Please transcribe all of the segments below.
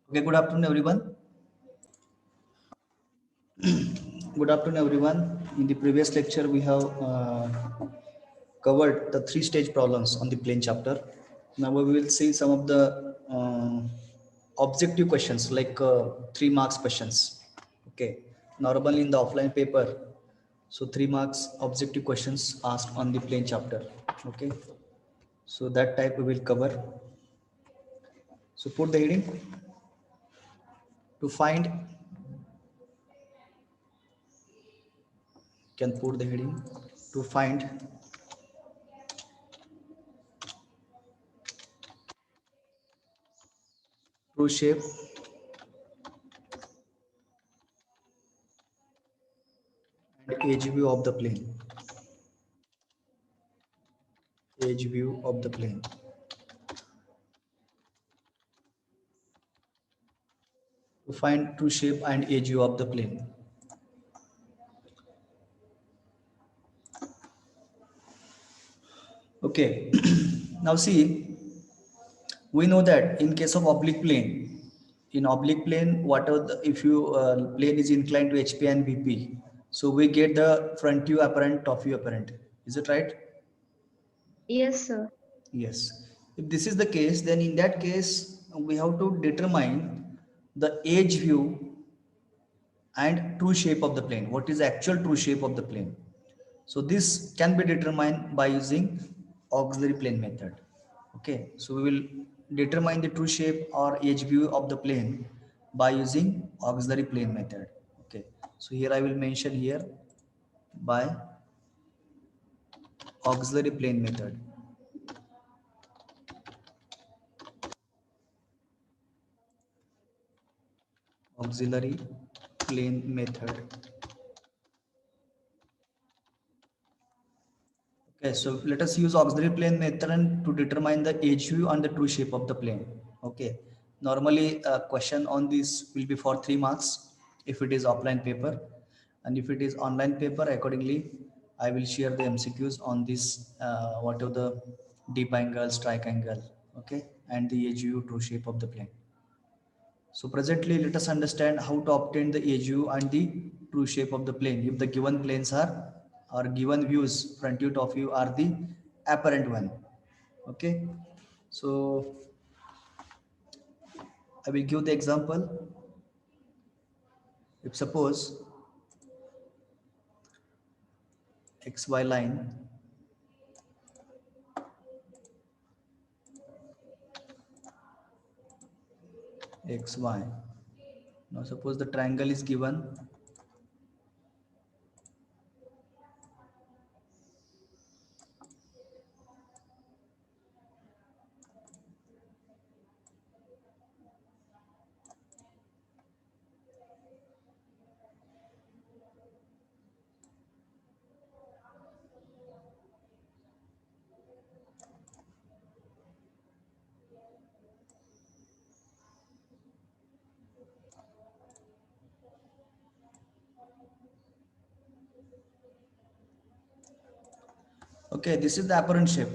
Okay, good afternoon, everyone. Good afternoon, everyone. In the previous lecture, we have covered the three-stage problems on the plane chapter. Now we will see some of the objective questions, like 3 marks questions. Okay, normally in the offline paper, so 3 marks objective questions asked on the plane chapter. Okay, so that type we will cover. So put the heading to find. Can put the heading to find true shape and edge view of the plane. Edge view of the plane. To find true shape and edge view of the plane. Okay. Now see, we know that in case of oblique plane, in oblique plane, whatever if you plane is inclined to HP and VP, so we get the front view apparent, top view apparent. Is it right? Yes, sir. Yes. If this is the case, then in that case, we have to determine the edge view and true shape of the plane. What is the actual true shape of the plane? So this can be determined by using auxiliary plane method. Okay, so we will determine the true shape or edge view of the plane by using auxiliary plane method. Okay, so here I will mention here by auxiliary plane method. Auxiliary plane method. Okay, so let us use auxiliary plane method to determine the edge view and the true shape of the plane. Okay, normally a question on this will be for 3 marks if it is offline paper, and if it is online paper, accordingly, I will share the MCQs on this whatever the deep angle, strike angle, okay, and the edge view, true shape of the plane. So presently, let us understand how to obtain the edge view and the true shape of the plane. If the given planes are or given views, front view, top view are the apparent one. Okay. So I will give the example. If suppose XY line XY. Now suppose the triangle is given. Okay, this is the apparent shape.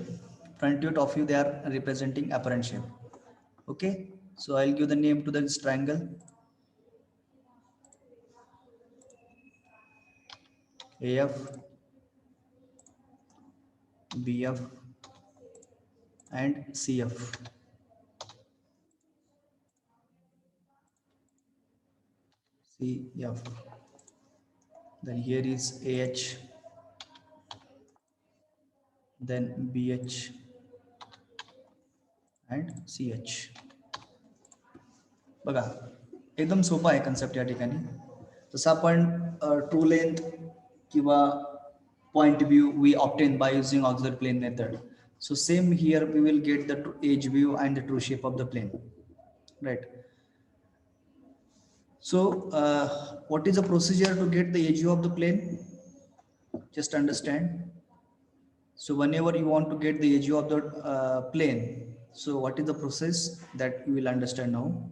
Front view, top view, they are representing apparent shape. Okay, so I'll give the name to this triangle AF, BF, and CF. CF. Then here is AH, then BH and CH. बघा एकदम सोपा आहे concept या ठिकाणी. जसं आपण true length किंवा point view we obtain by using auxiliary plane method. So same here we will get the edge view and the true shape of the plane, right? So what is the procedure to get the edge view of the plane? Just understand. So whenever you want to get the edge view of the plane, so what is the process that you will understand now?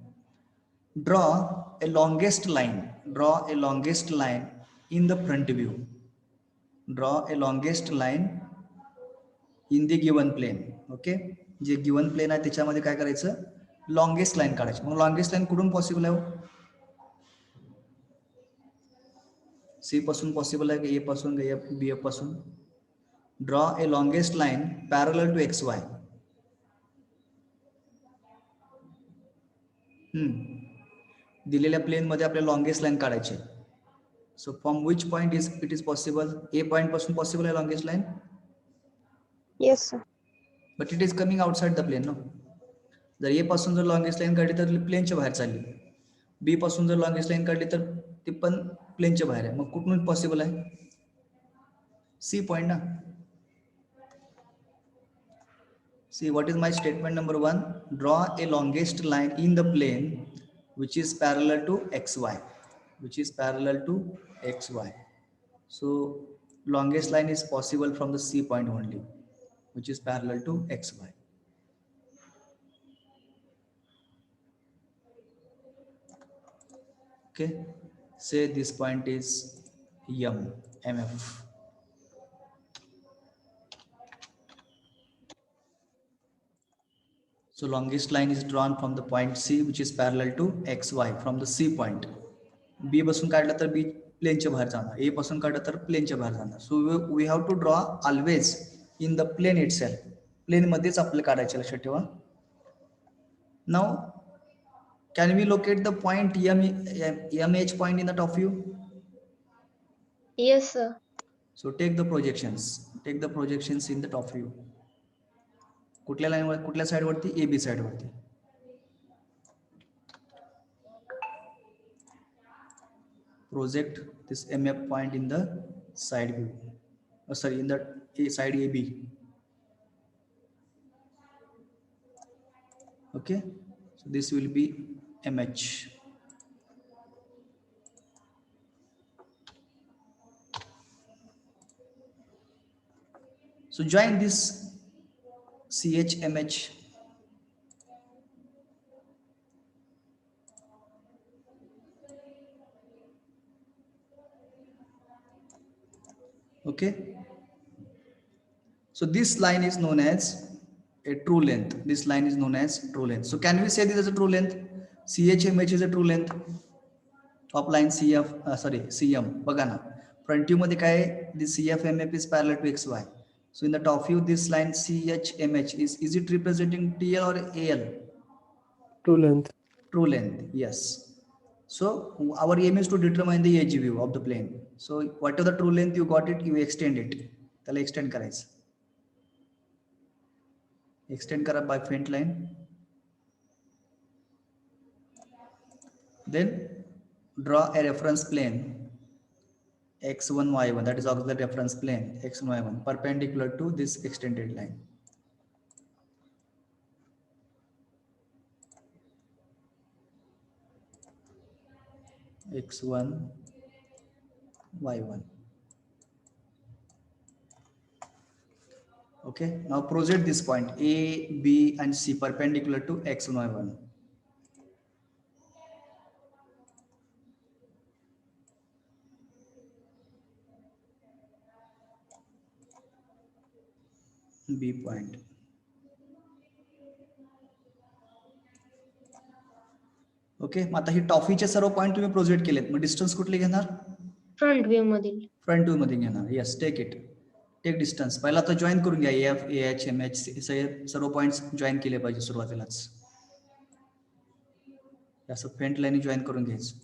Draw a longest line. Draw a longest line in the front view. Draw a longest line in the given plane. Okay, जे given plane आहे त्याच्यामध्ये काय करायचं, longest line काढायची. मग longest line कुठून possible आहे? C पासून पॉसिबल आहे का? ए पासून का बी एफ पासून? Draw a longest line parallel to X Y. दिलेल्या प्लेन मध्ये आपल्याला लॉंगेस्ट लाईन काढायची. So from which point it is possible? A point पासून पॉसिबल आहे longest line. Yes, sir. But it is coming outside the plane. No, जर ए पासून जर longest line काढली तर प्लेनच्या बाहेर चालली. बी पासून जर लॉंगेस्ट लाईन काढली तर ती पण प्लेनच्या बाहेर आहे. मग कुठून पॉसिबल आहे? सी पॉइंट ना. See, what is my statement number 1? Draw a longest line in the plane which is parallel to xy. Which is parallel to xy. So, longest line is possible from the C point only, which is parallel to xy. Okay. Say this point is MF. So longest line is drawn from the point C which is parallel to XY from the C point. B पासून काढला तर B प्लेनच्या बाहेर जाणार. A पासून काढला तर प्लेनच्या बाहेर जाणार. So we have to draw always in the plane itself. Plane मध्येच आपल्याला काढायचे, लक्षात ठेवा. Now can we locate the point MH point in the top view? Yes, sir. So take the projections. Take the projections in the top view. कुठल्या line वर, कुठल्या side वरती? AB side वरती. Project this MF point in the side view. In the side AB. Okay, so this will be MH. So join this CHMH. Okay, so this line is known as a true length. This line is known as true length. So can we say this as a true length? CHMH is a true length. Top line CM. बघा ना, front view मध्ये काय आहे? This CFMF is parallel to XY. So in the top view, this line CHMH is it representing TL or AL? True length. True length, yes. So our aim is to determine the edge view of the plane. So whatever the true length you got it, you extend it. त्याला extend करायचं. Extend करा by faint line. Then draw a reference plane x1 y1, that is auxiliary reference plane x1 y1 perpendicular to this extended line. x1 y1. Okay, now project this point A, B and C perpendicular to x1 y1. B point. Okay, मग आता ही टॉफीचे सर्व point तुम्ही project केलेत. मग distance कुठले घेणार? Front view मधील. Front view मध्ये घेणार. Yes, take it. Take distance. पहिला तर जॉईन करून घ्या. एफ, एच, एम एच सर्व पॉइंट्स जॉईन केले पाहिजे सुरुवातीलाच. असं फ्रंट लाईन जॉईन करून घ्यायचं.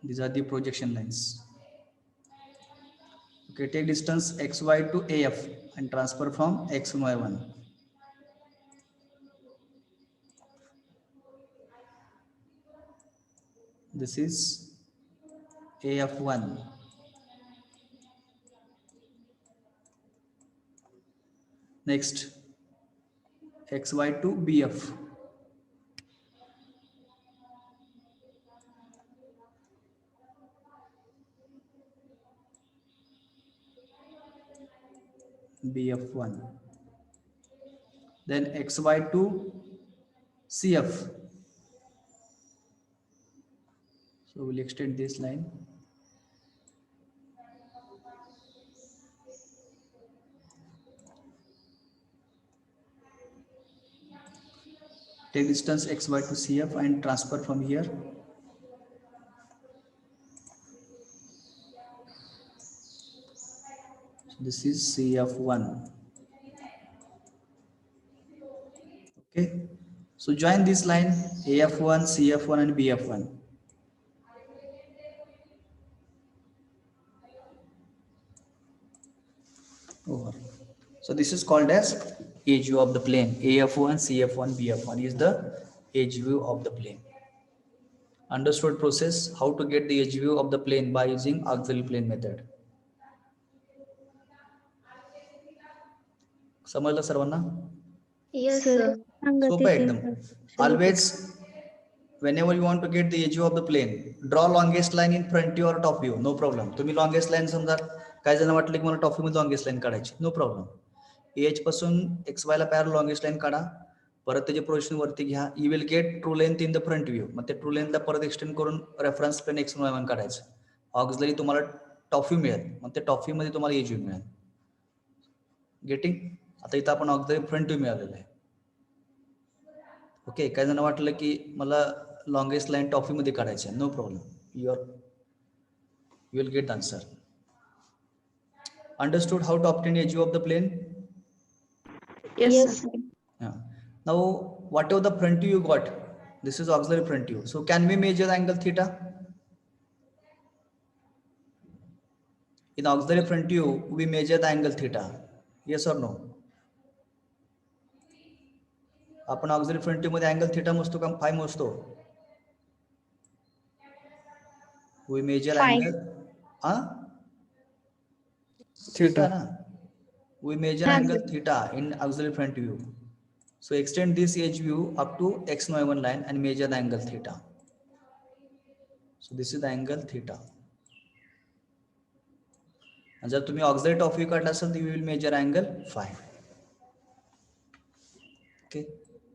These are the projection lines. Okay, take distance xy to AF and transfer from x1 y1. This is AF1. Next, xy to BF. BF1. Then xy to CF. So we'll extend this line. Take distance xy to CF and transfer from here. So this is CF1. Okay. So join this line AF1, CF1 and BF1. Over. So this is called as edge view of the plane. AF1, CF1, BF1 is the edge view of the plane. Understood process how to get the edge view of the plane by using auxiliary plane method. समजलं सर्वांना? Yes, sir sir. सांगा सोपं आहे ते एकदम. Always whenever you want to get the edge view of the plane, draw longest line in front view or top view. No problem. तुम्ही longest line समजा काही जण वाटलं की मला टॉप व्ह्यू मध्ये longest line काढायची. No problem. एच पासून XY ला पॅरल लॉंगेस्ट लाईन काढा, परत त्याची प्रोजेक्शन वरती घ्या. You will get true length in the front view. मग ते ट्रू लेंथला परत एक्सटेंड करून रेफरन्स प्लेन X1Y1 काढायचं. ऑक्झिलरी तुम्हाला टॉप व्ह्यू मिळेल, मग ते टॉप व्ह्यू मध्ये तुम्हाला एज व्ह्यू मिळेल. गेटिंग? आता इथं आपण ऑक्झिलरी फ्रंट व्ह्यू मिळालेलं आहे. ओके, काही जण वाटलं की मला लॉंगेस्ट लाईन टॉप व्ह्यू मध्ये काढायची आहे. No problem, you will get the answer. Understood how to obtain edge view of the plane? Yes, Yes, sir. Yeah. Now, whatever the front view you got, this is auxiliary front view. So, can we measure the angle theta? In auxiliary front view, we measure the angle theta. Yes or no? आपण auxiliary front view मध्ये angle theta मोजतो का phi मोजतो? We measure Phi. angle. Huh? Theta. ना? We measure हाँ, angle theta in auxiliary front view. So extend this edge view up to X1Y1 line and measure the angle theta. So this is the angle theta. And जर तुम्ही auxiliary top view काढला असेल, you will measure angle phi. Okay.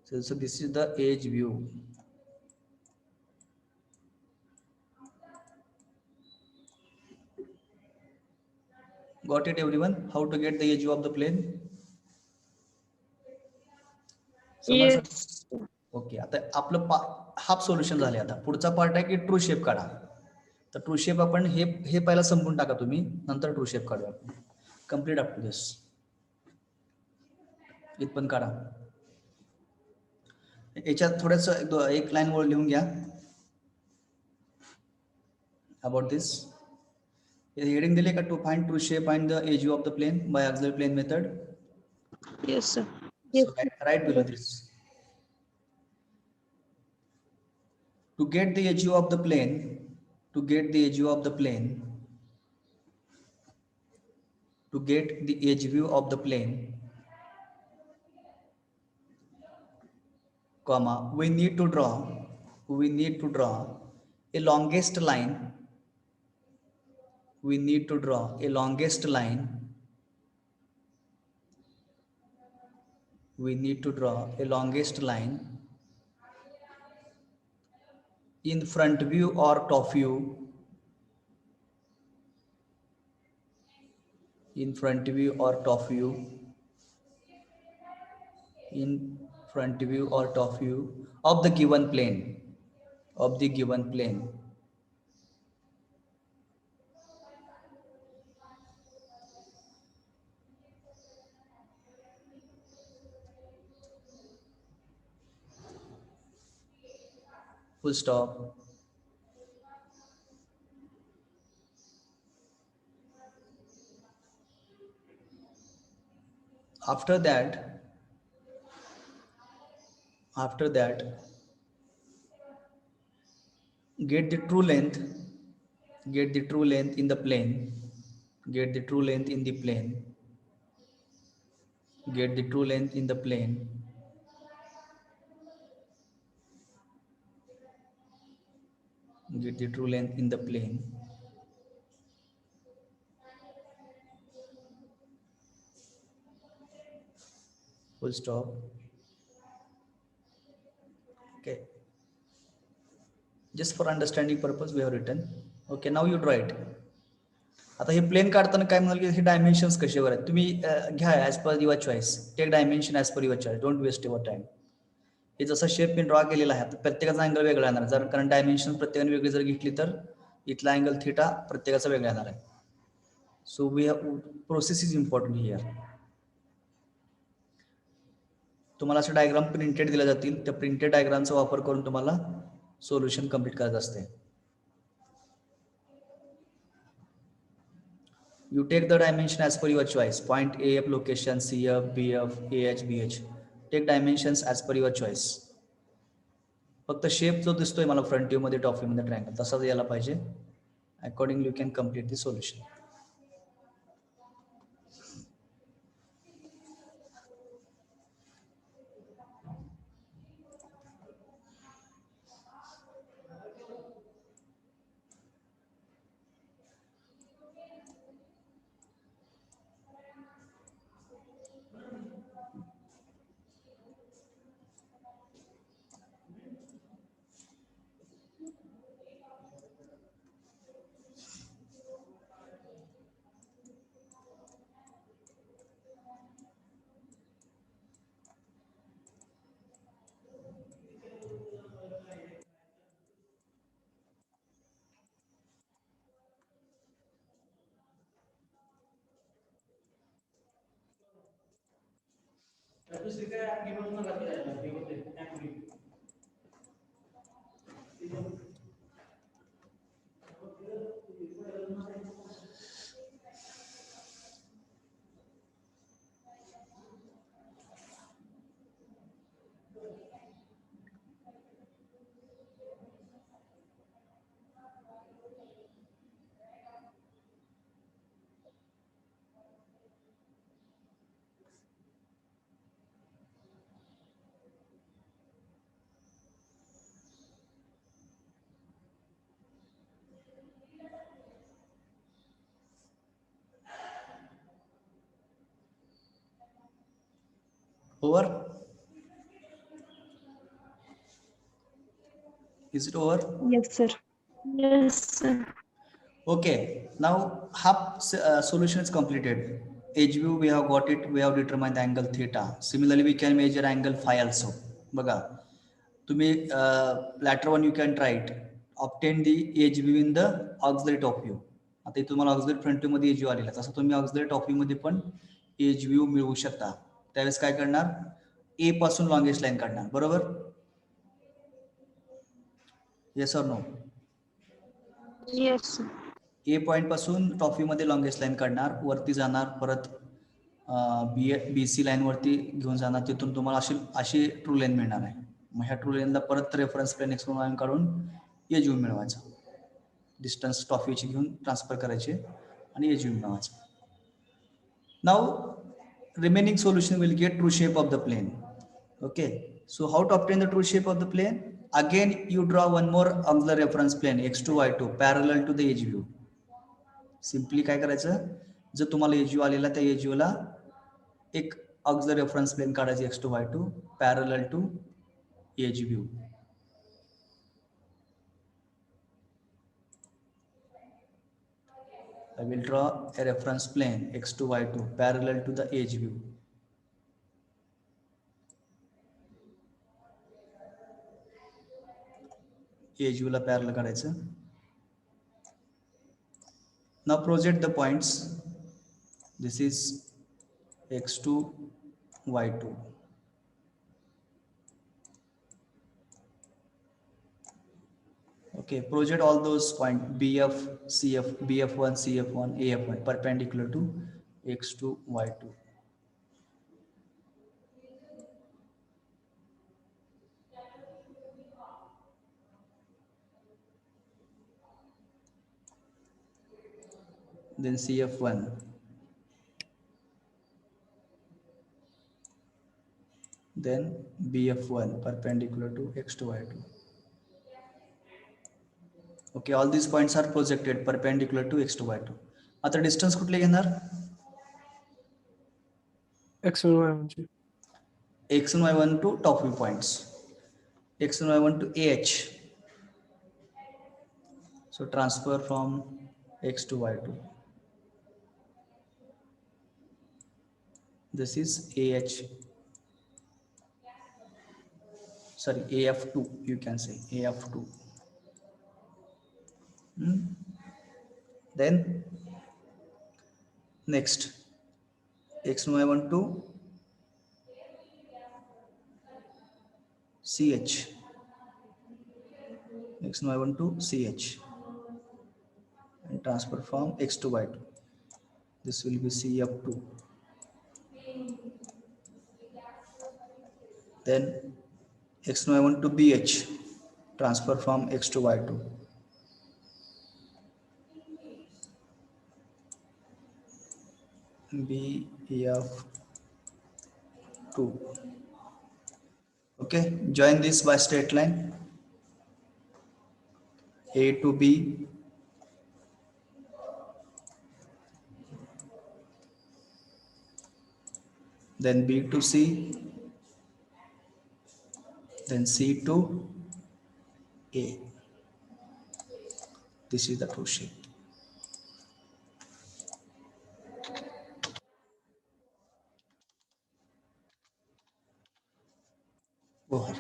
So this is the edge view. Got it everyone? How to get the edge view of the plane? Yes. Okay, आता आपलं half solution झाले. आता पुढचा part आहे की true shape काढा. तर true shape आपण हे पहिला संपून टाका तुम्ही, नंतर ट्रू शेप काढूया आपण. Complete up to this. इथपण काढा. याच्यात थोडस एक लाईन वर लिहून घ्या अबाउट दिस. हेडिंग दिले का? To find true shape and the edge view of the plane by auxiliary plane method. Yes, sir. Yes, So write below this. To get the edge view of the plane, to get the edge view of the plane, to get the edge view of the plane, comma, we need to draw a longest line. We need to draw a longest line. We need to draw a longest line in front view or top view. In front view or top view. In front view or top view of the given plane. Of the given plane. Full stop. After that, get the true length in the plane. Get the true length in the plane. Get the true length in the plane. Get the true length in the plane. Full stop. Okay. Just for understanding purpose we have written. Okay, now you draw it. आता हे plane काढताना काय म्हणाल की हे dimensions कशावर आहेत तुम्ही घ्या as per your choice. Take dimension as per your choice. Don't waste your time. हे जसं शेप मी ड्रॉ केलेला आहे तर प्रत्येकाचा अँगल वेगळा येणार, जर कारण डायमेन्शन प्रत्येकाने वेगळी जर घेतली तर इथला अँगल थिटा प्रत्येकाचा वेगळा येणार आहे. So we have process is important here. तुम्हाला असे डायग्राम प्रिंटेड दिल्या जातील, त्या प्रिंटेड डायग्रामचा वापर करून तुम्हाला सोल्युशन कम्प्लीट करायचं असते. You take the dimension as per your choice. Point AF location, CF, BF, AH, BH. Take dimensions as per your choice. फक्त शेप जो दिसतोय मला फ्रंट व्ह्यू मध्ये टॉप व्ह्यू मध्ये ट्रायंगल तसाच यायला पाहिजे. Accordingly you can complete the solution. Over? Is it over? Yes, sir. Yes, sir. Okay, now half solution is completed. Edge view we have got it, we have determined the angle theta. Similarly we can measure angle phi also. बघा तुम्ही latter one you can try it. Obtain the edge view in the auxiliary top view. आता इथे तुम्हाला auxiliary front view मध्ये edge view आलेला आहे, तसं तुम्ही auxiliary top view मध्ये पण edge view मिळवू शकता. त्यावेळेस काय करणार, A पासून लॉंगेस्ट लाईन काढणार, बरोबर? Yes or no? Yes, sir. A point पासून टॉप व्ह्यू मध्ये लॉंगेस्ट लाईन काढणार, वरती जाणार, परत बी सी लाईन वरती घेऊन जाणार, तिथून तुम्हाला अशी ट्रू लाईन मिळणार आहे. मग ह्या ट्रू लाईनला परत रेफरन्स प्लेन एक्स लाईन काढून एज व्ह्यू मिळवायचा, डिस्टन्स टॉप व्ह्यूची घेऊन ट्रान्सफर करायचे आणि एज व्ह्यू मिळवायचा. Now remaining solution will get true shape of the plane. Okay, so how to obtain the true shape of the plane? Again you draw one more auxiliary reference plane x2 y2 parallel to the edge view. Simply काय करायचं, जर तुम्हाला as view आलेला त्या as व्ह्यूला एक auxiliary reference plane काढायचे x2 y2 parallel to edge view. I will draw a reference plane x2 y2 parallel to the edge view. Edge व्ह्यूला parallel काढायचं. Now project the points. This is x2 y2. Okay, project all those points BF, CF, BF1, CF1, AF1 perpendicular to x2 y2. Then CF1, then BF1 perpendicular to x2 y2. Okay, all these points are projected perpendicular to x2 y2. आता distance कुठले घेणार, x1 y1 ची. x1 y1 to top view points, x1 y1 to AH. So transfer from x to y2. This is AH. sorry, AF2, you can say AF2. Then next, X1 to CH, X1 to CH, and transfer from X to Y2. This will be CF2. Then X1 to BH, transfer from X to Y2. BF2. Okay, join this by straight line. A to B, then B to C, then C to A. This is the true shape. Over.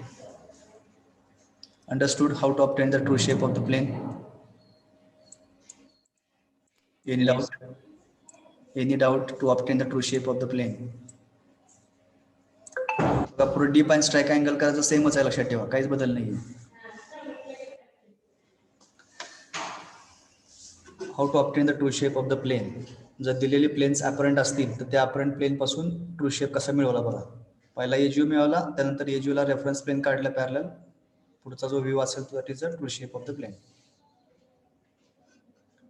Understood how to obtain the true shape of the plane? Any doubt? Any doubt to obtain the true shape of the plane? पूर्ण dip आणि strike angle करायचं सेमच आहे, लक्षात ठेवा, काहीच बदल नाही. How to obtain the true shape of the plane. जर दिलेली प्लेन्स अपरंट असतील तर त्या अपरंट प्लेन पासून ट्रू शेप कसा मिळवला बघा. पहिला एजीयू मिळवला, त्यानंतर एजीयू ला रेफरन्स प्लेन काढला पॅरलल, पुढचा जो व्ह्यू असेल तो is a true shape of the plane.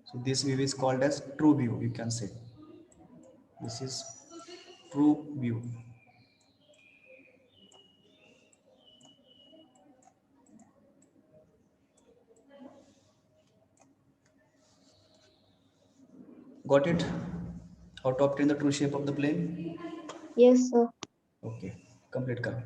So this view is called as true view, you can say. This is true view. Got it? How to obtain the true shape of the plane? Yes, sir. Okay, complete करो.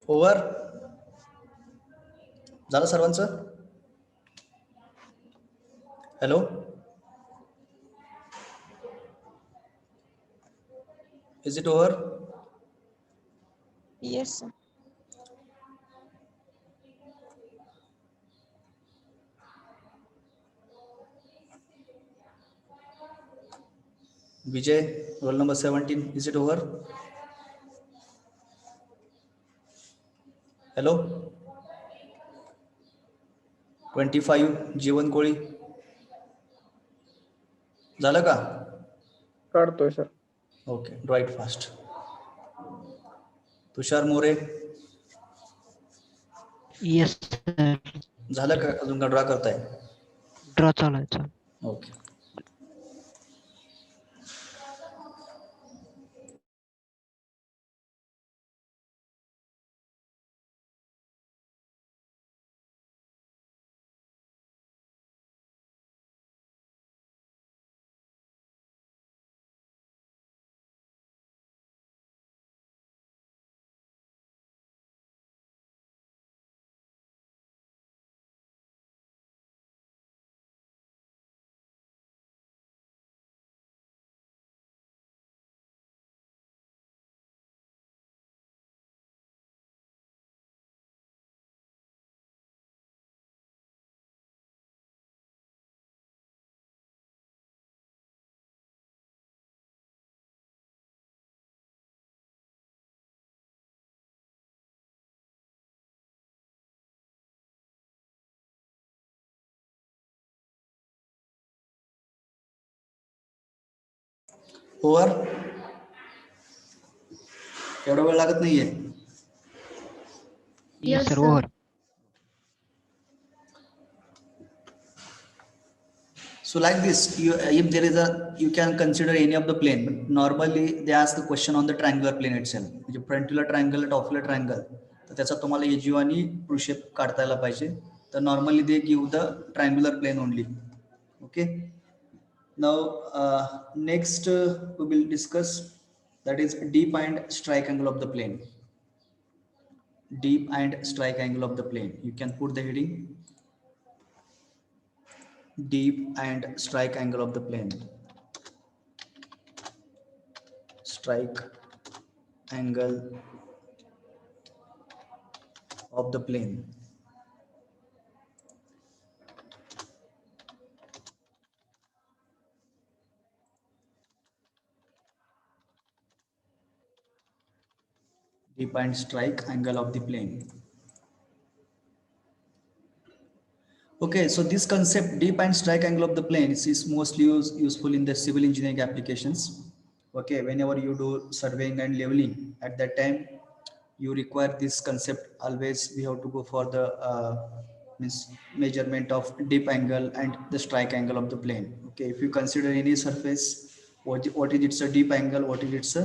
Over झालं सर्वांचं? Hello, is it over? Yes, sir. Vijay, roll number 17, is it over? Hello? 25, जीवन कोळी, झालं का? काढतोय sir. Okay, draw it fast. Tushar more, yes sir. झालं का? अजून का ड्रॉ करताय? ड्रॉ चालू आहे सर. ओके. ओव्हर, एवढा वेळ लागत नाहीये. Yes Yes, sir. sir. Over. So like this, if there is you can consider any of the plane. But normally they ask the question on the triangular plane itself. म्हणजे frontular triangle, ocular triangle. तर त्याचा तुम्हाला AgO आणि true shape काढता यायला पाहिजे. तर normally they give the triangular plane only. Okay. Now next we will discuss that is deep and strike angle of the plane. Deep and strike angle of the plane. You can put the heading deep and strike angle of the plane. Strike angle of the plane. Deep and strike angle of the plane. Okay, so this concept deep and strike angle of the plane is mostly useful in the civil engineering applications. Okay, whenever you do surveying and leveling, at that time you require this concept. Always we have to go for the means measurement of deep angle and the strike angle of the plane. Okay, if you consider any surface, what is its a deep angle, what is its a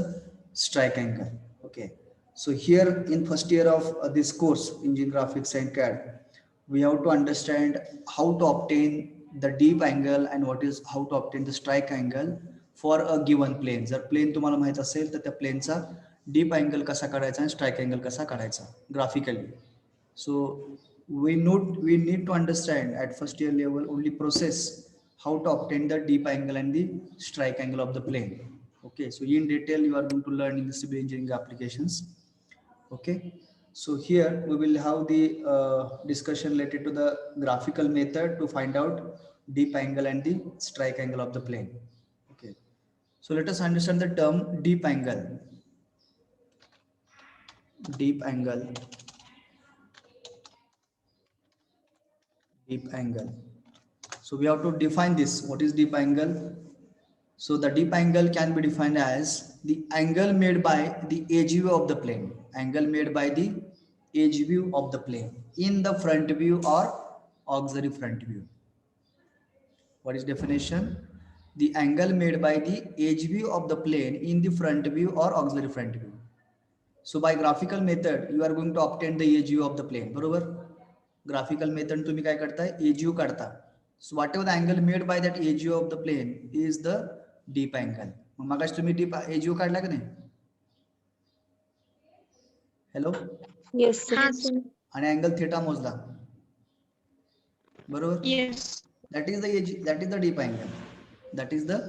strike angle. Okay, so here in first year of this course, engine graphics and CAD, we have to understand how to obtain the deep angle and what is how to obtain the strike angle for a given plane. जर plane तुम्हाला माहित असेल तर त्या प्लेनचा deep angle कसा काढायचा आणि strike angle कसा काढायचा graphically. So we need to understand at first year level only process how to obtain the deep angle and the strike angle of the plane. Okay, so in detail you are going to learn in the civil engineering applications. Okay, so here we will have the discussion related to the graphical method to find out deep angle and the strike angle of the plane. Okay, so let us understand the term deep angle. Deep angle. Deep angle. So we have to define this. What is deep angle? So the deep angle can be defined as the angle made by the edge view of the plane. Angle made by the edge view of the plane in the front view or auxiliary front view. What is definition? The angle made by the edge view of the plane in the front view or auxiliary front view. So by graphical method, you are going to obtain the edge view of the plane. बरोबर? Graphical method तुम्ही काय करताय? Edge view काढता. So whatever the angle made by that edge view of the plane is the deep angle. मग मगाशी तुम्ही deep edge view काढला की नाही? Hello? Yes, sir. आणि angle theta मोजला. बरोबर? Yes. That is the edge, that is the deep angle. That is the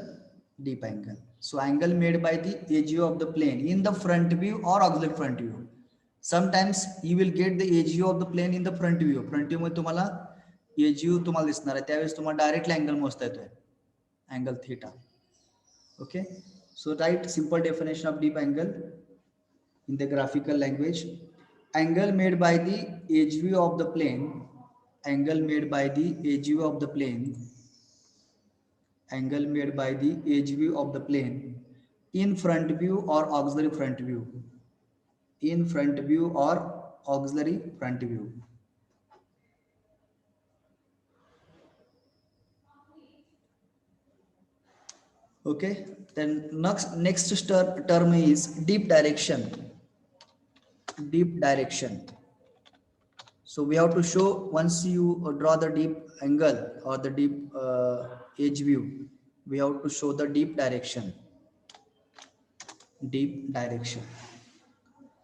deep angle. So angle made by the edge view of the plane in the front view or auxiliary front view. Sometimes you will get the edge view of the plane in the front view. Front view मध्ये तुम्हाला edge view तुम्हाला दिसणार आहे. त्यावेळेस तुम्हाला directly angle मोजता येतोय. Angle theta. Okay, so write simple definition of deep angle in the graphical language. Angle made by the edge view of the plane, angle made by the edge view of the plane, angle made by the edge view of the plane in front view or auxiliary front view, in front view or auxiliary front view. Okay, then next term is deep direction. Deep direction. So we have to show, once you draw the deep angle or the deep edge view, we have to show the deep direction. Deep direction.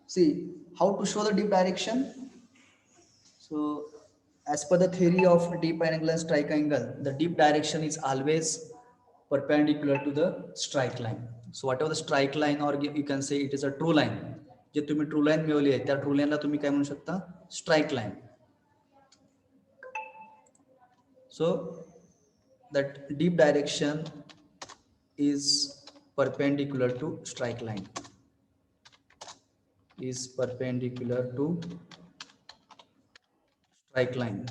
See how to show the deep direction. So as per the theory of deep angle and strike angle, the deep direction is always perpendicular to the strike line. So whatever the strike line, or you can say it is a true line, जे तुम्ही true line मिळवली आहे त्या true लाईनला तुम्ही काय म्हणू शकता, strike line. So that deep direction is perpendicular to strike line, is perpendicular to strike line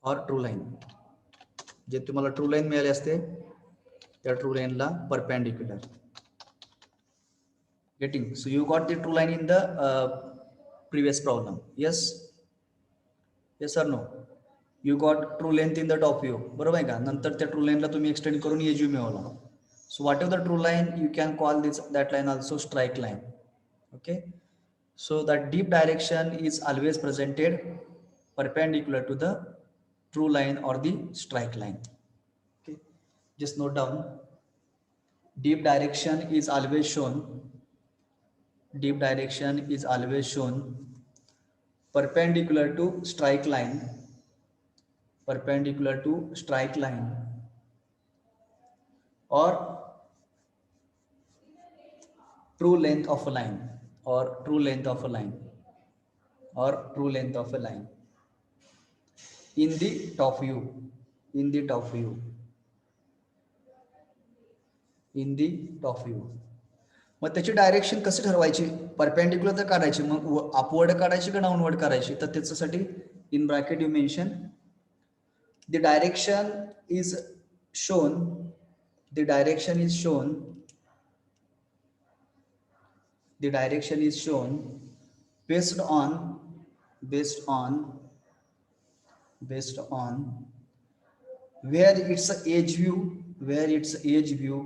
or true line. जे तुम्हाला ट्रू लाईन मिळाली असते त्या ट्रू लाईनला perpendicular. Getting? So you got the true line in the previous problem. Yes? Yes or no? You got true length in the top view. बरोबर आहे का? नंतर त्या true line ला तुम्ही extend करून edge view मिळवला. So whatever the true line, you can call that line also strike line. Okay? So that deep direction is always presented perpendicular to the true line or the strike line. Okay? Just note down. Deep direction is always shown. Deep direction is always shown perpendicular to strike line, perpendicular to strike line, or true length of a line, or true length of a line, or true length of a line in the top view, in the top view, in the top view. मग त्याची direction कशी ठरवायची, perpendicular तर काढायची, मग upward काढायची का downward काढायची, तर त्याच्यासाठी in bracket you mention the direction is shown, the direction is shown, the direction is shown based on where it's a edge view, where it's edge view,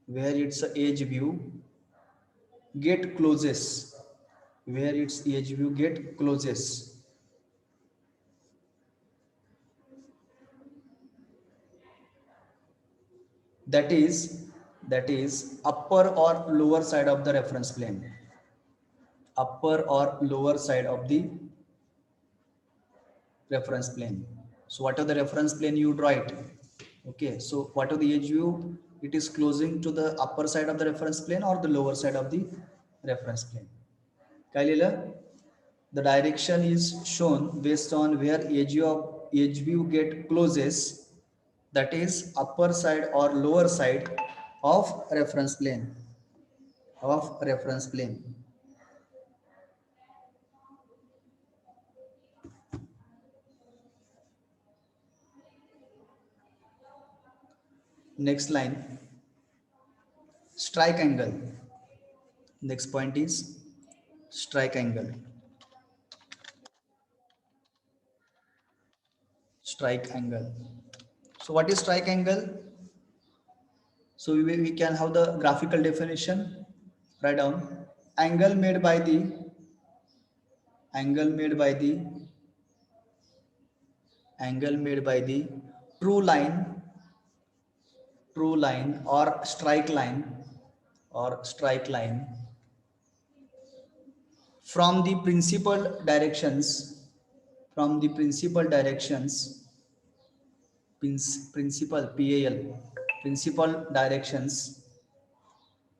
where it's edge view get closest, where its edge view get closest. That is upper or lower side of the reference plane, upper or lower side of the reference plane. So whatever the reference plane you draw it, okay, so whatever the edge view, it is closing to the upper side of the reference plane or the lower side of the reference plane. काय लिहिलं? The direction is shown based on where edge view get closest, that is upper side or lower side of reference plane, of reference plane. Next line, strike angle. Next point is strike angle. Strike angle. So what is strike angle? So we can have the graphical definition. Write down angle made by the true line or strike line from the principal directions, principal directions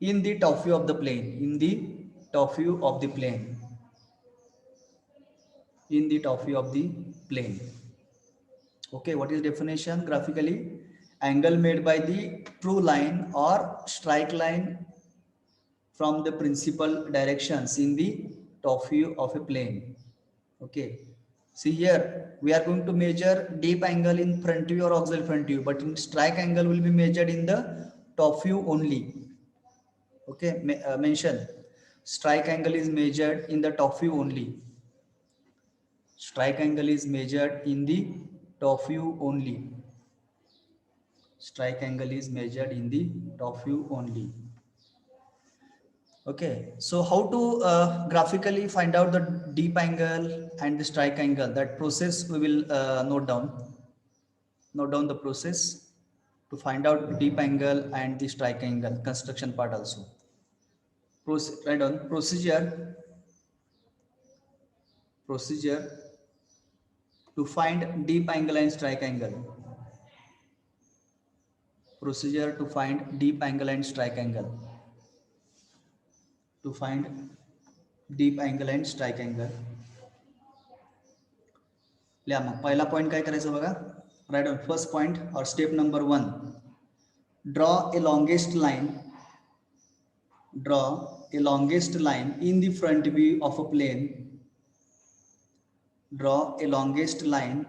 in the top view of the plane, in the top view of the plane, in the top view of the plane. Okay, what is definition graphically? angle made by the true line or strike line from the principal directions in the top view of a plane. Okay. See here, we are going to measure deep angle in front view or auxiliary front view, but in strike angle will be measured in the top view only. Okay, mention strike angle is measured in the top view only. Strike angle is measured in the top view only. Strike angle is measured in the top view only. Okay, so how to graphically find out the deep angle and the strike angle? That process we will note down. Note down the process to find out deep angle and the strike angle, construction part also. Write down procedure to find deep angle and strike angle. Procedure to find deep angle and strike angle. To find deep angle and strike angle. लिहा मग पहिला point काय करायचं बघा. Right on first point और step number 1, draw a longest line. Draw a longest line in the front view of a plane. Draw a longest line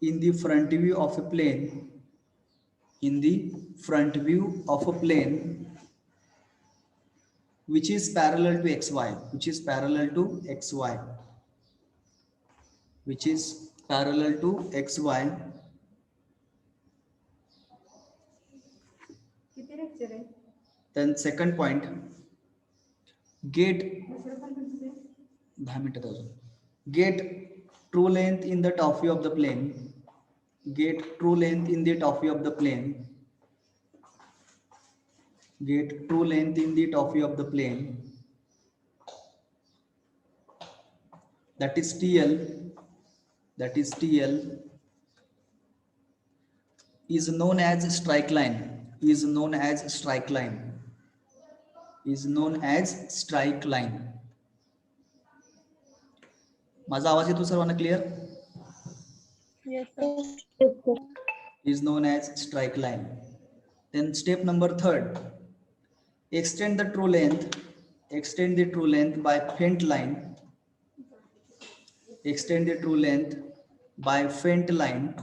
in the front view of a plane. In the front view of a plane which is parallel to xy. Which is parallel to xy. Which is parallel to xy. Then second point, get 10 minutes अजून. Get true length in the top view of the plane. Get true length in the top view of the plane. Get true length in the top view of the plane. That is TL. That is TL. Is known as strike line. Is known as strike line. Is known as strike line. माझा आवाज येतो सर्वांना clear? Yes, sir. Is known as strike line. Then step number 3, extend the true length. Extend the true length by faint line. Extend the true length by faint line.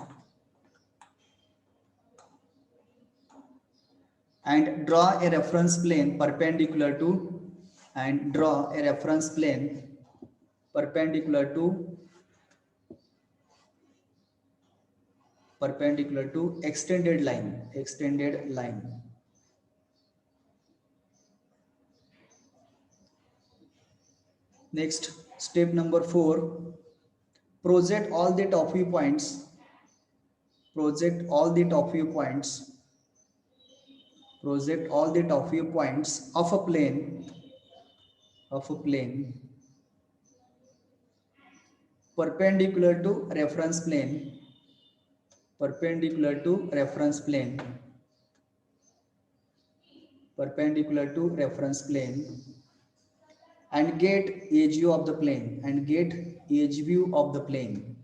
And draw a reference plane perpendicular to, and draw a reference plane perpendicular to extended line. Extended line. Next, step number 4, project all the top view points. Project all the top view points. Project all the top view points of a plane. Of a plane perpendicular to reference plane. Perpendicular to reference plane. Perpendicular to reference plane. And get edge view of the plane. And get edge view of the plane.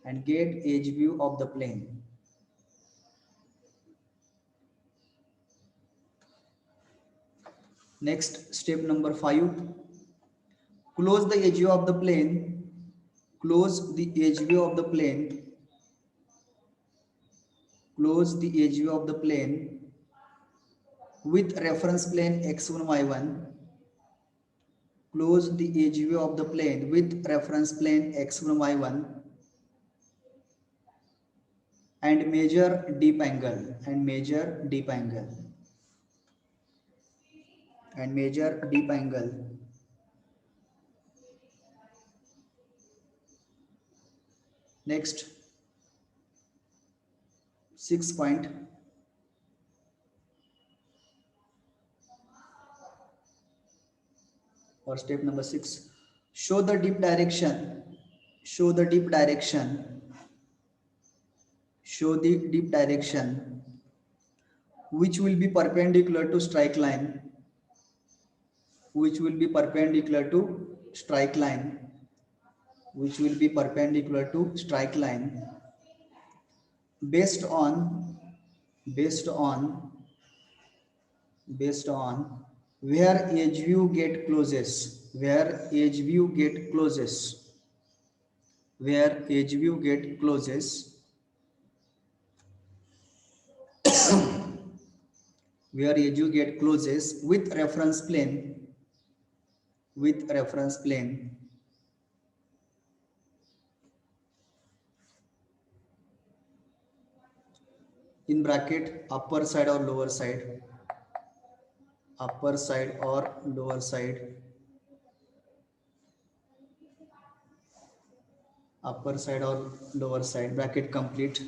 And get edge view of the plane. Next, step number 5, close the edge view of the plane. Close the edge view of the plane. Close the edge view of the plane with reference plane x1 y1. Close the edge view of the plane with reference plane x1 y1. And measure deep angle. And measure deep angle. And measure deep angle. Next, 6 point, or step number 6, show the deep direction. Show the deep direction. Show the deep direction which will be perpendicular to strike line. Which will be perpendicular to strike line. Which will be perpendicular to strike line. based on based on based on where edge view get closes, where edge view get closes, where edge view get closes, where edge view get closes with reference plane, with reference plane in bracket upper side or lower side, upper side or lower side, upper side or lower side, bracket complete.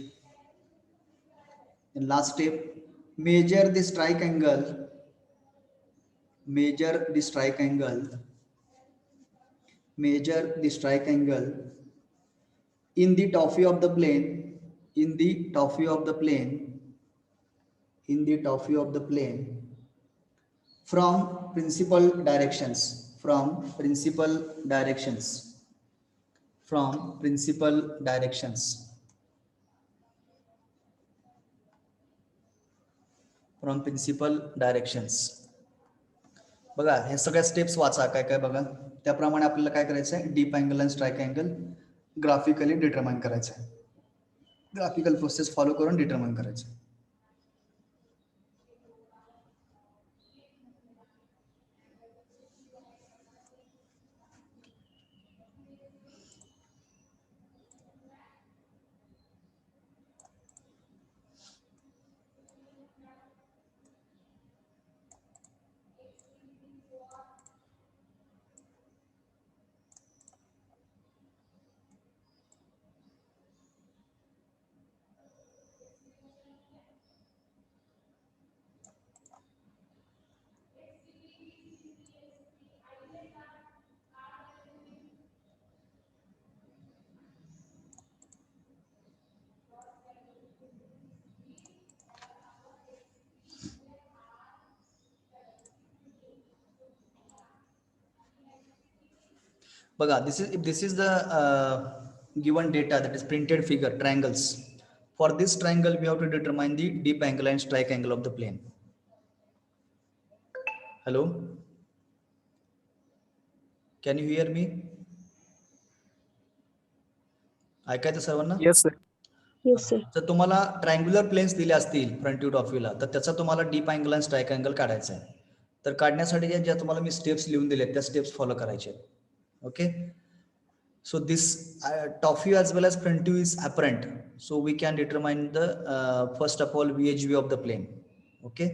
In last step, measure the strike angle, measure the strike angle, measure the strike angle in the top view of the plane, in the top view of the plane, in the top view of the plane from principal directions, from principal directions, from principal directions, from principal directions. बघा हे सगळ्या steps वाचा काय काय बघा, त्याप्रमाणे आपल्याला काय करायचं आहे, डीप अँगल आणि स्ट्राईक अँगल ग्राफिकली डिटरमाइन करायचं आहे, ग्राफिकल प्रोसेस फॉलो करून डिटरमाइन करायचं आहे. बघा, this is the given data, that is printed figure, triangles. For this triangle we have to determine the deep angle and strike angle of the plane. Hello, can you hear me? ऐकायचं सर्वांना? Yes, sir. Yes, sir. जर तुम्हाला triangular planes दिले असतील front view top व्ह्यूला, तर त्याचा तुम्हाला deep angle आणि स्ट्राईक अँगल काढायचा आहे. तर काढण्यासाठी ज्या तुम्हाला मी स्टेप्स लिहून दिलेत त्या स्टेप्स फॉलो करायचे. Okay, so this top view as well as front view is apparent, so we can determine the first of all VH view of the plane. Okay,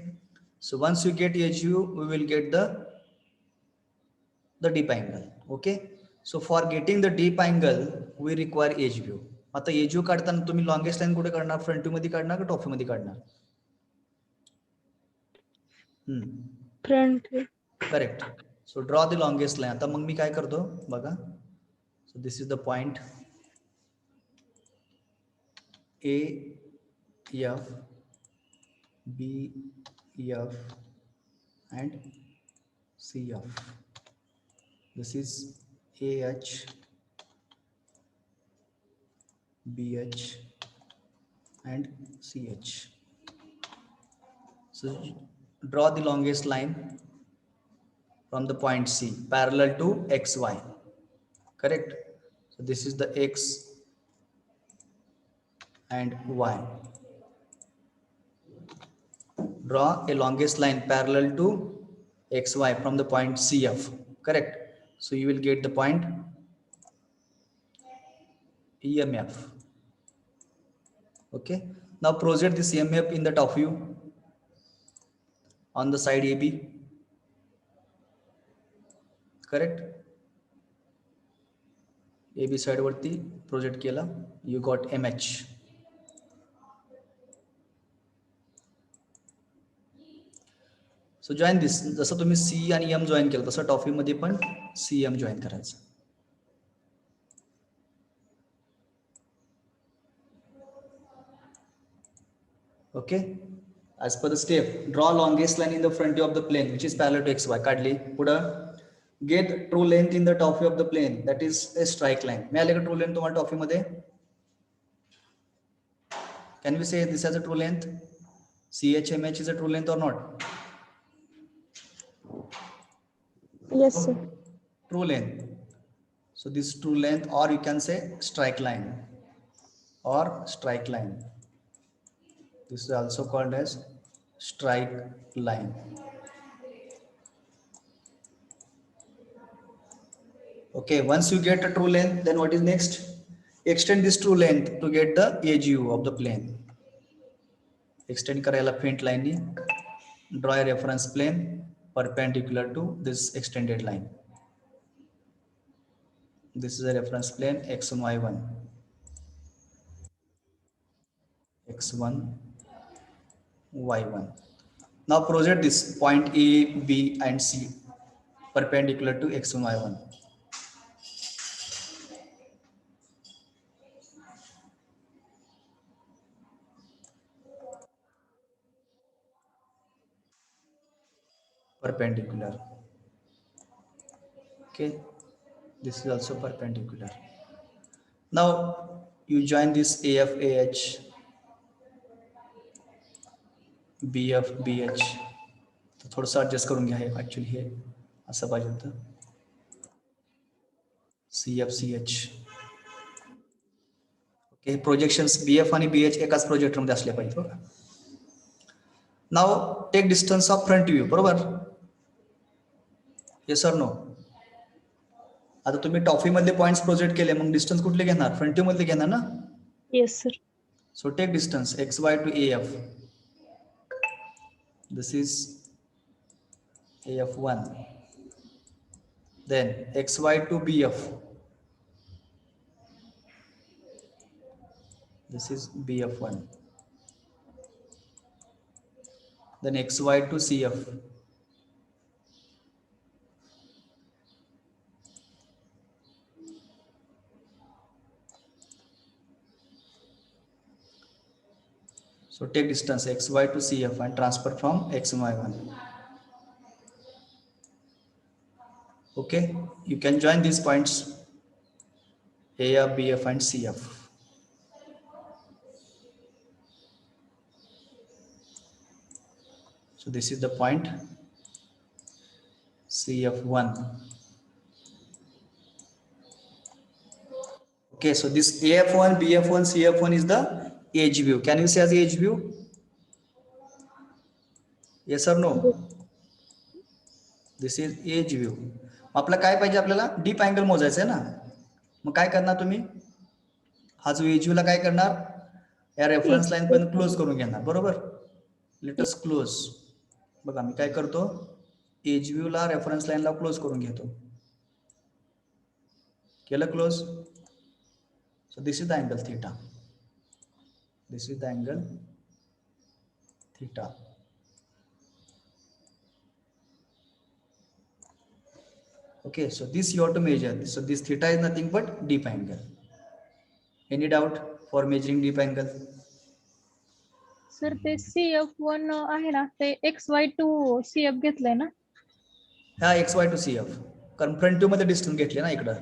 so once you get edge view we will get the deep angle. Okay, so for getting the deep angle we require edge view. आता edge view काढताना तुम्ही longest line कुठे काढणार, front view मध्ये काढणार का top view मध्ये काढणार? Front. Correct. So draw the longest line. आता मग मी काय करतो बघा, so this is the point A F B F and C F. This is AH BH and CH. So draw the longest line from the point C parallel to XY. Correct. So this is the X and Y. Draw a longest line parallel to XY from the point CF. Correct. So you will get the point EMF. Okay. Now project this EMF in the top view on the side AB. Correct. AB side वरती project केला, you got MH. So join this. जसं तुम्ही C आणि M join केलं तसं top view मध्ये पण CM join करायचं. Okay, as per the step, draw longest line in the front view of the plane which is parallel to XY. काढली. पुढं get true length in the top view of the plane, that is a strike line. मिळाले का true length तुम्हाला top view मध्ये? Can we say this as a true length? CHMH is a true length or not? Yes, sir. True length. So this true length, or you can say strike line or strike line. This is also called as strike line. Okay, once you get a true length, then what is next? Extend this true length to get the edge view of the plane. Extend करायला faint line ni. Draw a reference plane perpendicular to this extended line. This is a reference plane x1 y1. x1 y1. Now project this point A, B and C perpendicular to x1 y1. Perpendicular. Okay, this is also perpendicular. Now you join this AF AH, BF BH. तो थोडंसं adjust करून घ्या. हे actually हे असं पाहिजे होतं. CF CH. Okay, projections BF आणि BH एकाच projector मध्ये असले पाहिजे बघा. नाव take distance of front view. बरोबर? Yes or no? आता तुम्ही टॉफी मधले पॉइंट्स प्रोजेक्ट केले, मग डिस्टन्स कुठले घेणार? फ्रंट व्ह्यू मधले घेणार ना? Yes, sir. So take distance XY to AF. This is AF1. Then XY to BF. This is BF1. Then XY to CF. So take distance XY to CF and transfer from X and Y1. Okay, you can join these points AF, BF and CF. So this is the point CF1. Okay, so this AF1, BF1, CF1 is the edge view. Can you say as edge view? Yes or no? This is edge view. आपला काय पाहिजे? आपल्याला deep angle मोजायचं आहे ना. मग काय करणार तुम्ही? हा जो एज व्ह्यू ला काय करणार? या रेफरन्स लाईन पण क्लोज करून घेणार. बरोबर? Let us close. बघा मी काय करतो, एज व्ह्यू ला रेफरन्स लाईन ला क्लोज करून घेतो. केलं close. So this is the angle theta. This is the angle theta. Okay, so this you have to measure. So this theta is nothing but deep angle. Any doubt for measuring deep angle? Sir, ते CF1 आहे ना, ते XY to CF घेतलंय ना? हा XY to CF. कारण front view मध्ये distance घेतले ना इकडं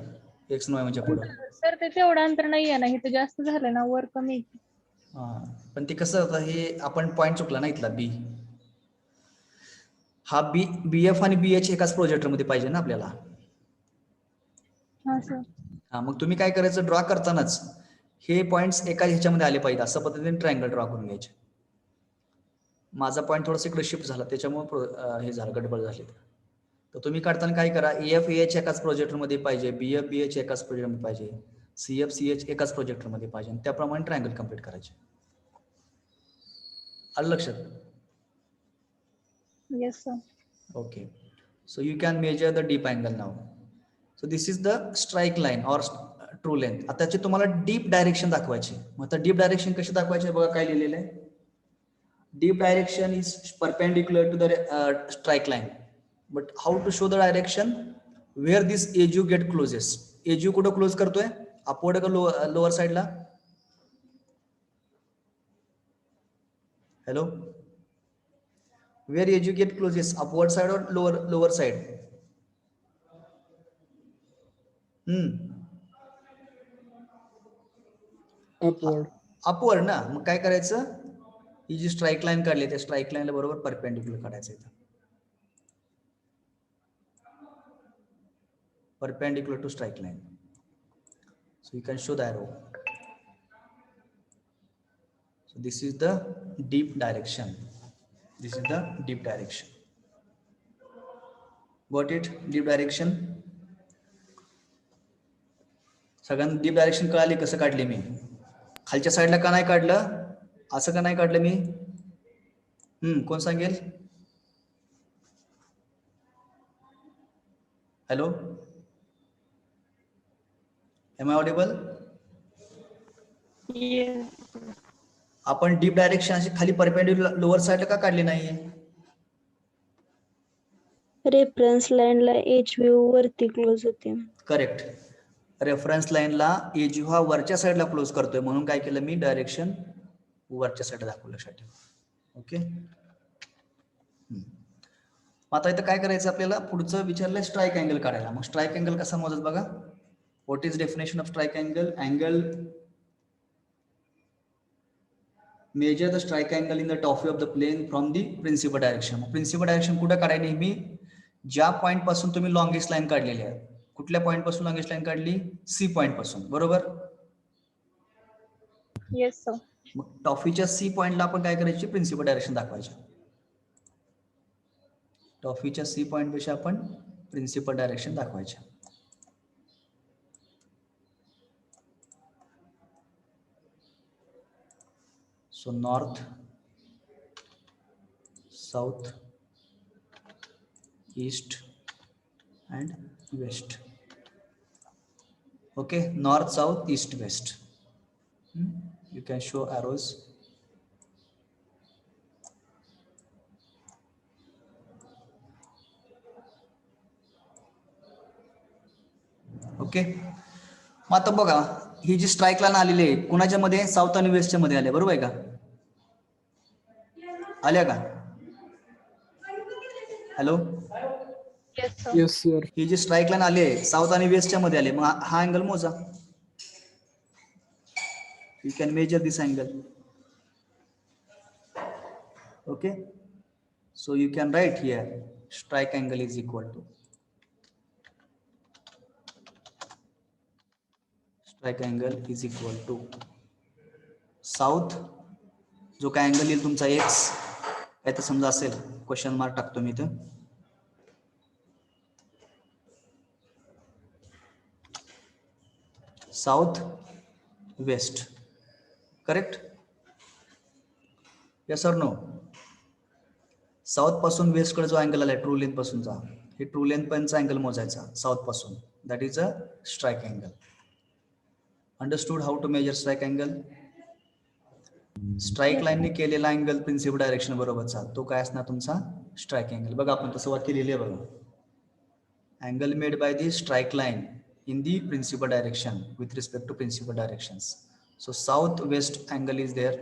X आणि Y म्हणजे पुढे. सर ते तेवढं अंतर नाहीये ना, इथे जास्त झालं ना, वर कमी. हा, पण ते कसं होतं, हे आपण पॉइंट चुकला ना इथला B. हा BF आणि BH एकाच प्रोजेक्टर मध्ये पाहिजे ना आपल्याला. हा सर. हा, मग तुम्ही काय करायचं, ड्रॉ करतानाच हे पॉइंट्स एका ह्याच्यामध्ये आले पाहिजे. अशा पद्धतीने ट्रायंगल ड्रॉ करून घ्यायचे. माझा पॉइंट थोडासा इकडे शिफ्ट झाला, त्याच्यामुळे हे झालं, गडबड झाली. तर तुम्ही काढताना काय करा, AF AH एकाच प्रोजेक्टर मध्ये पाहिजे, BF BH एकाच प्रोजेक्टर मध्ये पाहिजे, CF CH एकाच प्रोजेक्टर मध्ये पाहिजे, आणि त्याप्रमाणे ट्रायंगल कम्प्लीट करायचे. आलं लक्षात? Yes sir. Okay, so you can measure the deep angle now. So this is the strike line or true length. आता त्याची तुम्हाला डीप डायरेक्शन दाखवायची. मग आता डीप डायरेक्शन कशी दाखवायची बघा, काय लिहिलेलं आहे. Deep direction is perpendicular to the strike line. But how to show the direction? Where this edge get closes. Edge कुठं क्लोज करतोय? अपवर्ड का लोअर साइडला? Hello, where edge get closes, upward side or lower side? Upward. Upward ना, मग काय करायचं, ही जी strike line काढली त्या स्ट्राईक लाईनला बरोबर परपेंडिक्युलर काढायचं इथं, perpendicular to strike line. So you can show the arrow. So this is the deep direction. This is the deep direction. Got it? Deep direction. सगळ्यांना deep direction कळाली कसं काढले मी? खालच्या साईडला का नाही काढलं? असं का नाही काढलं मी? कोण सांगेल? Hello, am I audible? आपण डीप डायरेक्शन अशी खाली परपेंडिक्युलर लोअर साइडला का काढली नाहीये? रेफरन्स लाईनला एच व्ह्यू वरती क्लोज होते. करेक्ट. रेफरन्स लाईनला एज हा वरच्या साईडला क्लोज करतोय म्हणून काय केलं मी, डायरेक्शन वरच्या साईडला दाखवलं लक्षात ठेवा. ओके. आता इथं काय करायचं आपल्याला, पुढचं विचारलंय स्ट्राईक अँगल काढायला. मग स्ट्राईक अँगल कसा मोजत बघा. What is definition of strike angle? Angle, measure the strike angle in the top of the plane from the principal direction. Principal direction कुठं काढाय नेहमी? ज्या पॉईंट पासून तुम्ही लॉंगेस्ट लाईन काढलेली आहे. कुठल्या पॉईंट पासून लॉंगेस्ट लाईन काढली? सी पॉईंट पासून, बरोबर? Yes sir. मग टॉफीच्या सी पॉईंटला आपण काय करायची, प्रिन्सिपल डायरेक्शन दाखवायची. टॉफीच्या सी पॉईंट पेक्षा आपण प्रिन्सिपल डायरेक्शन दाखवायचे. So north, south, east and west. Okay, north, south, east, west. You can show arrows. Okay, मग आता बघा ही जी स्ट्राईक लाईन आलेली आहे कुणाच्या मध्ये, साऊथ आणि वेस्टच्या मध्ये आले, बरोबर आहे का? आल्या का? Hello, yes sir. ही जी स्ट्राईक लाईन आली आहे साऊथ आणि वेस्टच्या मध्ये आले, मग हा अँगल मोजा. You can measure this angle. Okay, so you can write here strike angle is equal to, strike angle is equal to south, जो काय अँगल येईल तुमचा एक्स, काय तर समजा असेल, क्वेश्चन मार्क टाकतो मी इथं. South west, correct? Yes or no? South पासून वेस्ट कडे जो अँगल आलाय ट्रू लेंथ पासूनचा, हे ट्रू लेंथ पर्यंतचा अँगल मोजायचा साऊथ पासून. That is a strike angle. Understood how to measure strike angle? Strike लाईनने केलेला अँगल प्रिन्सिपल डायरेक्शन बरोबरचा, तो काय असणार तुमचा स्ट्राईक अँगल. बघा आपण तसं वाक्य लिहिले बघा. Angle made by the strike line in the principal direction with respect to principal directions. So south west angle is there,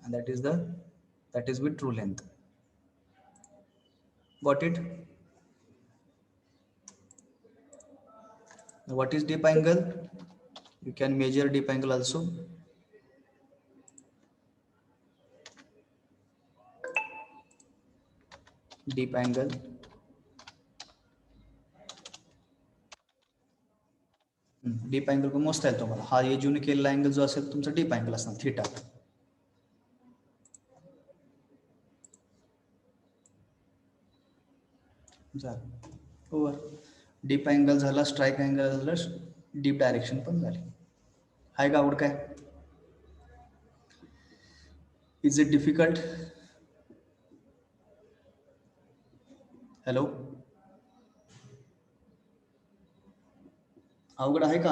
and that is with true length. Got it? Now what is deep angle? You can measure deep angle also. Deep angle, deep angle पण मोजता येईल तुम्हाला. हा एजूने केलेला angle जो असेल तुमचा deep angle असणार, थीटा. ओव्हर. डीप अँगल झाला, स्ट्राईक अँगल झाला, डीप डायरेक्शन पण झाली. हाय का आवड काय? Is it difficult? हॅलो, अवघड आहे का?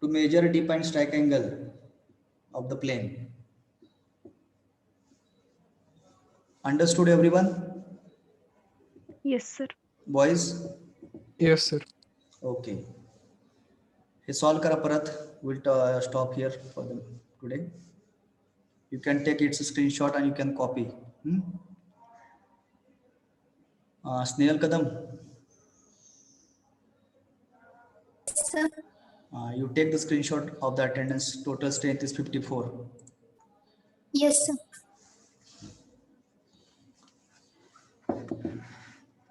To measure dip and strike angle of the plane. Understood everyone? Yes sir. Boys? Yes sir. Okay, हे सॉल्व करा परत. Will stop here for the today. You can take its screenshot and you can copy. Snehal Kadam, you take the screenshot of the attendance. Total strength is 54. Yes, sir.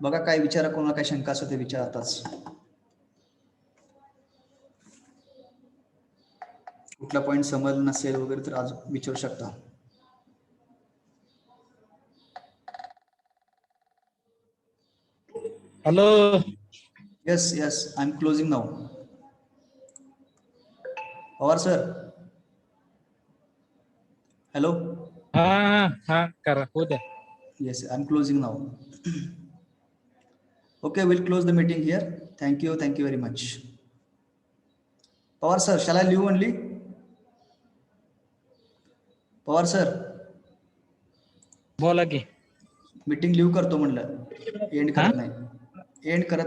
बघा काय विचारा, कोणाला काय शंका असेल ते विचारताच. कुठला पॉइंट समजलं नसेल वगैरे तर आज विचारू शकता. Hello. Yes yes, I am closing now. Pawar sir, hello. हा हा हा करा, हो द्या. Yes, I'm closing now. Okay, we'll close the meeting here. Thank you very much. Pawar sir, shall I leave only? Pawar sir, बोला की. meeting leave करतो म्हणलं, एंड हा? करत नाही, एंड करत